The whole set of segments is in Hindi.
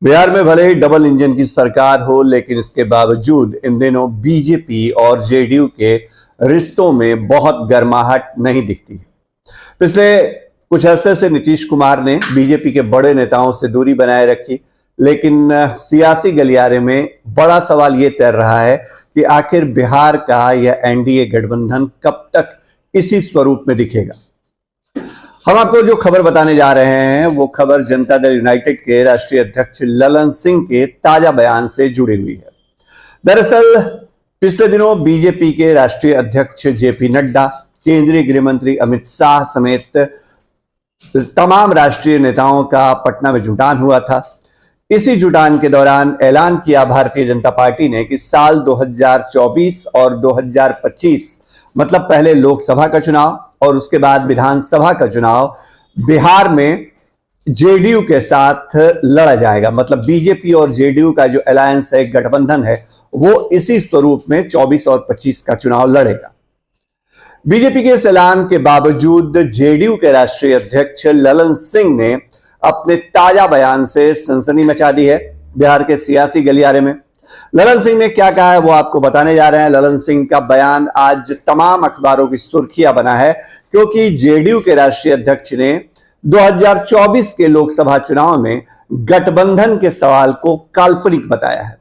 बिहार में भले ही डबल इंजन की सरकार हो, लेकिन इसके बावजूद इन दिनों बीजेपी और जेडीयू के रिश्तों में बहुत गर्माहट नहीं दिखती है। पिछले कुछ अरसे से नीतीश कुमार ने बीजेपी के बड़े नेताओं से दूरी बनाए रखी, लेकिन सियासी गलियारे में बड़ा सवाल यह तैर रहा है कि आखिर बिहार का यह एनडीए गठबंधन कब तक इसी स्वरूप में दिखेगा। हम आपको जो खबर बताने जा रहे हैं वो खबर जनता दल यूनाइटेड के राष्ट्रीय अध्यक्ष ललन सिंह के ताजा बयान से जुड़ी हुई है। दरअसल पिछले दिनों बीजेपी के राष्ट्रीय अध्यक्ष जेपी नड्डा, केंद्रीय गृह मंत्री अमित शाह समेत तमाम राष्ट्रीय नेताओं का पटना में जुटान हुआ था। इसी जुटान के दौरान ऐलान किया भारतीय जनता पार्टी ने कि साल 2024 और 2025 मतलब पहले लोकसभा का चुनाव और उसके बाद विधानसभा का चुनाव बिहार में जेडीयू के साथ लड़ा जाएगा। मतलब बीजेपी और जेडीयू का जो अलायंस है, गठबंधन है, वो इसी स्वरूप में 24 और 25 का चुनाव लड़ेगा। बीजेपी के इस ऐलान के बावजूद जेडीयू के राष्ट्रीय अध्यक्ष ललन सिंह ने अपने ताजा बयान से सनसनी मचा दी है बिहार के सियासी गलियारे में। ललन सिंह ने क्या कहा है वो आपको बताने जा रहे हैं। ललन सिंह का बयान आज तमाम अखबारों की सुर्खियां बना है, क्योंकि जेडीयू के राष्ट्रीय अध्यक्ष ने 2024 के लोकसभा चुनाव में गठबंधन के सवाल को काल्पनिक बताया है।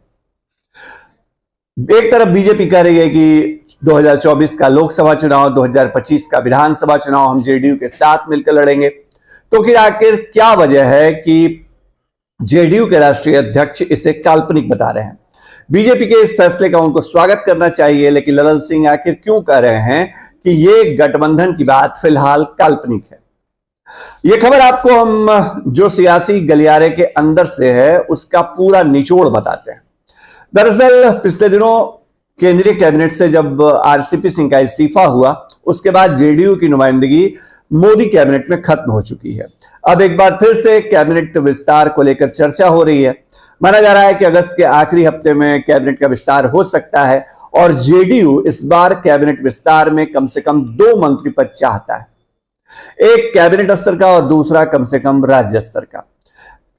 एक तरफ बीजेपी कह रही है कि 2024 का लोकसभा चुनाव, 2025 का विधानसभा चुनाव हम जेडीयू के साथ मिलकर लड़ेंगे। तो फिर आखिर क्या वजह है कि जेडीयू के राष्ट्रीय अध्यक्ष इसे काल्पनिक बता रहे हैं? बीजेपी के इस फैसले का उनको स्वागत करना चाहिए, लेकिन ललन सिंह आखिर क्यों कह रहे हैं कि यह गठबंधन की बात फिलहाल काल्पनिक है? यह खबर आपको हम जो सियासी गलियारे के अंदर से है उसका पूरा निचोड़ बताते हैं। दरअसल पिछले दिनों केंद्रीय कैबिनेट से जब आरसीपी सिंह का इस्तीफा हुआ, उसके बाद जेडीयू की नुमाइंदगी मोदी कैबिनेट में खत्म हो चुकी है। अब एक बार फिर से कैबिनेट विस्तार को लेकर चर्चा हो रही है। माना जा रहा है कि अगस्त के आखिरी हफ्ते में कैबिनेट का विस्तार हो सकता है और जेडीयू इस बार कैबिनेट विस्तार में कम से कम 2 मंत्री पद चाहता है, एक कैबिनेट स्तर का और दूसरा कम से कम राज्य स्तर का।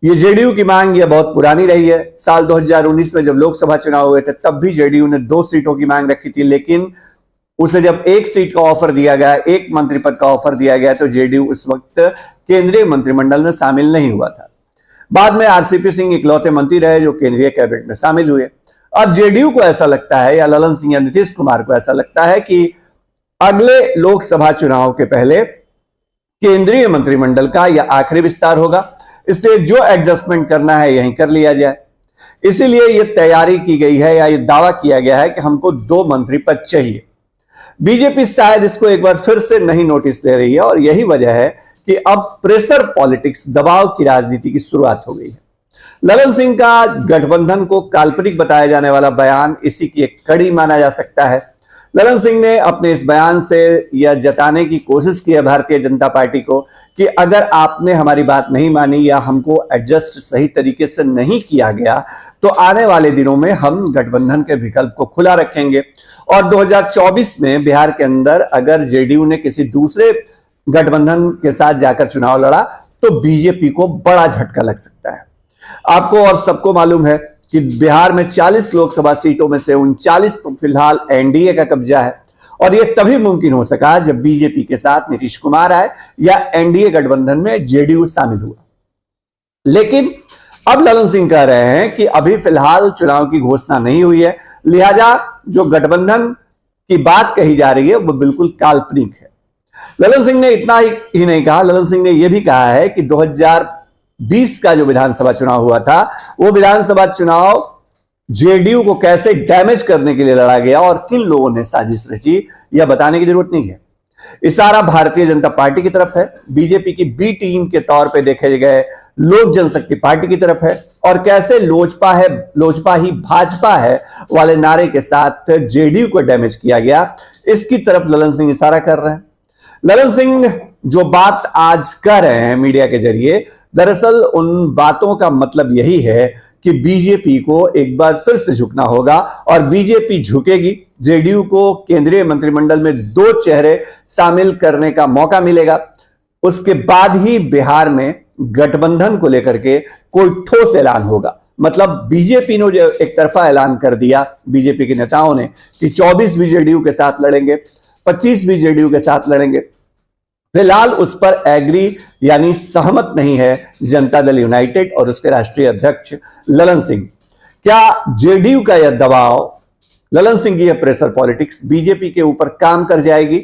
ये जेडीयू की मांग यह बहुत पुरानी रही है। साल 2019 में जब लोकसभा चुनाव हुए थे तब भी जेडीयू ने 2 सीटों की मांग रखी थी, लेकिन उसे जब 1 सीट का ऑफर दिया गया, 1 मंत्री पद का ऑफर दिया गया, तो जेडीयू उस वक्त केंद्रीय मंत्रिमंडल में शामिल नहीं हुआ था। बाद में आरसीपी सिंह इकलौते मंत्री रहे जो केंद्रीय कैबिनेट में शामिल हुए। अब जेडीयू को ऐसा लगता है, या ललन सिंह या नीतीश कुमार को ऐसा लगता है कि अगले लोकसभा चुनाव के पहले केंद्रीय मंत्रिमंडल का यह आखिरी विस्तार होगा, इसलिए जो एडजस्टमेंट करना है यहीं कर लिया जाए। इसीलिए यह तैयारी की गई है या यह दावा किया गया है कि हमको 2 मंत्री पद चाहिए। बीजेपी शायद इसको एक बार फिर से नहीं नोटिस दे रही है और यही वजह है कि अब प्रेशर पॉलिटिक्स, दबाव की राजनीति की शुरुआत हो गई है। ललन सिंह का गठबंधन को काल्पनिक बताया जाने वाला बयान इसी की एक कड़ी माना जा सकता है। ललन सिंह ने अपने इस बयान से यह जताने की कोशिश की है भारतीय जनता पार्टी को कि अगर आपने हमारी बात नहीं मानी या हमको एडजस्ट सही तरीके से नहीं किया गया तो आने वाले दिनों में हम गठबंधन के विकल्प को खुला रखेंगे और 2024 में बिहार के अंदर अगर जेडीयू ने किसी दूसरे गठबंधन के साथ जाकर चुनाव लड़ा तो बीजेपी को बड़ा झटका लग सकता है। आपको और सबको मालूम है कि बिहार में 40 लोकसभा सीटों में से 39 पर फिलहाल एनडीए का कब्जा है और यह तभी मुमकिन हो सका जब बीजेपी के साथ नीतीश कुमार आए या एनडीए गठबंधन में जेडीयू शामिल हुआ। लेकिन अब ललन सिंह कह रहे हैं कि अभी फिलहाल चुनाव की घोषणा नहीं हुई है, लिहाजा जो गठबंधन की बात कही जा रही है वो बिल्कुल काल्पनिक है। ललन सिंह ने इतना ही नहीं कहा, ललन सिंह ने यह भी कहा है कि 2020 का जो विधानसभा चुनाव हुआ था वो विधानसभा चुनाव जेडीयू को कैसे डैमेज करने के लिए लड़ा गया और किन लोगों ने साजिश रची यह बताने की जरूरत नहीं है। इशारा भारतीय जनता पार्टी की तरफ है, बीजेपी की बी टीम के तौर पे देखे गए लोक जनशक्ति पार्टी की तरफ है और कैसे लोजपा ही भाजपा है वाले नारे के साथ जेडीयू को डैमेज किया गया, इसकी तरफ ललन सिंह इशारा कर रहे हैं। ललन सिंह जो बात आज कह रहे हैं मीडिया के जरिए, दरअसल उन बातों का मतलब यही है कि बीजेपी को एक बार फिर से झुकना होगा और बीजेपी झुकेगी, जेडीयू को केंद्रीय मंत्रिमंडल में 2 चेहरे शामिल करने का मौका मिलेगा। उसके बाद ही बिहार में गठबंधन को लेकर के कोई ठोस ऐलान होगा। मतलब बीजेपी ने जो एक तरफा ऐलान कर दिया बीजेपी के नेताओं ने कि 24 भी जेडीयू के साथ लड़ेंगे, 25 भी जेडीयू के साथ लड़ेंगे, फिलहाल उस पर एग्री यानी सहमत नहीं है जनता दल यूनाइटेड और उसके राष्ट्रीय अध्यक्ष ललन सिंह। क्या जेडीयू का यह दबाव, ललन सिंह की यह प्रेशर पॉलिटिक्स बीजेपी के ऊपर काम कर जाएगी?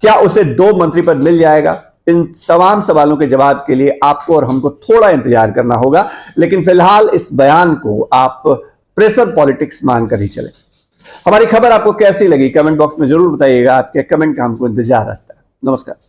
क्या उसे 2 मंत्री पद मिल जाएगा? इन तमाम सवालों के जवाब के लिए आपको और हमको थोड़ा इंतजार करना होगा, लेकिन फिलहाल इस बयान को आप प्रेशर पॉलिटिक्स मानकर ही चलें। हमारी खबर आपको कैसी लगी कमेंट बॉक्स में जरूर बताइएगा। आपके कमेंट का हमको इंतजार रहता है। नमस्कार।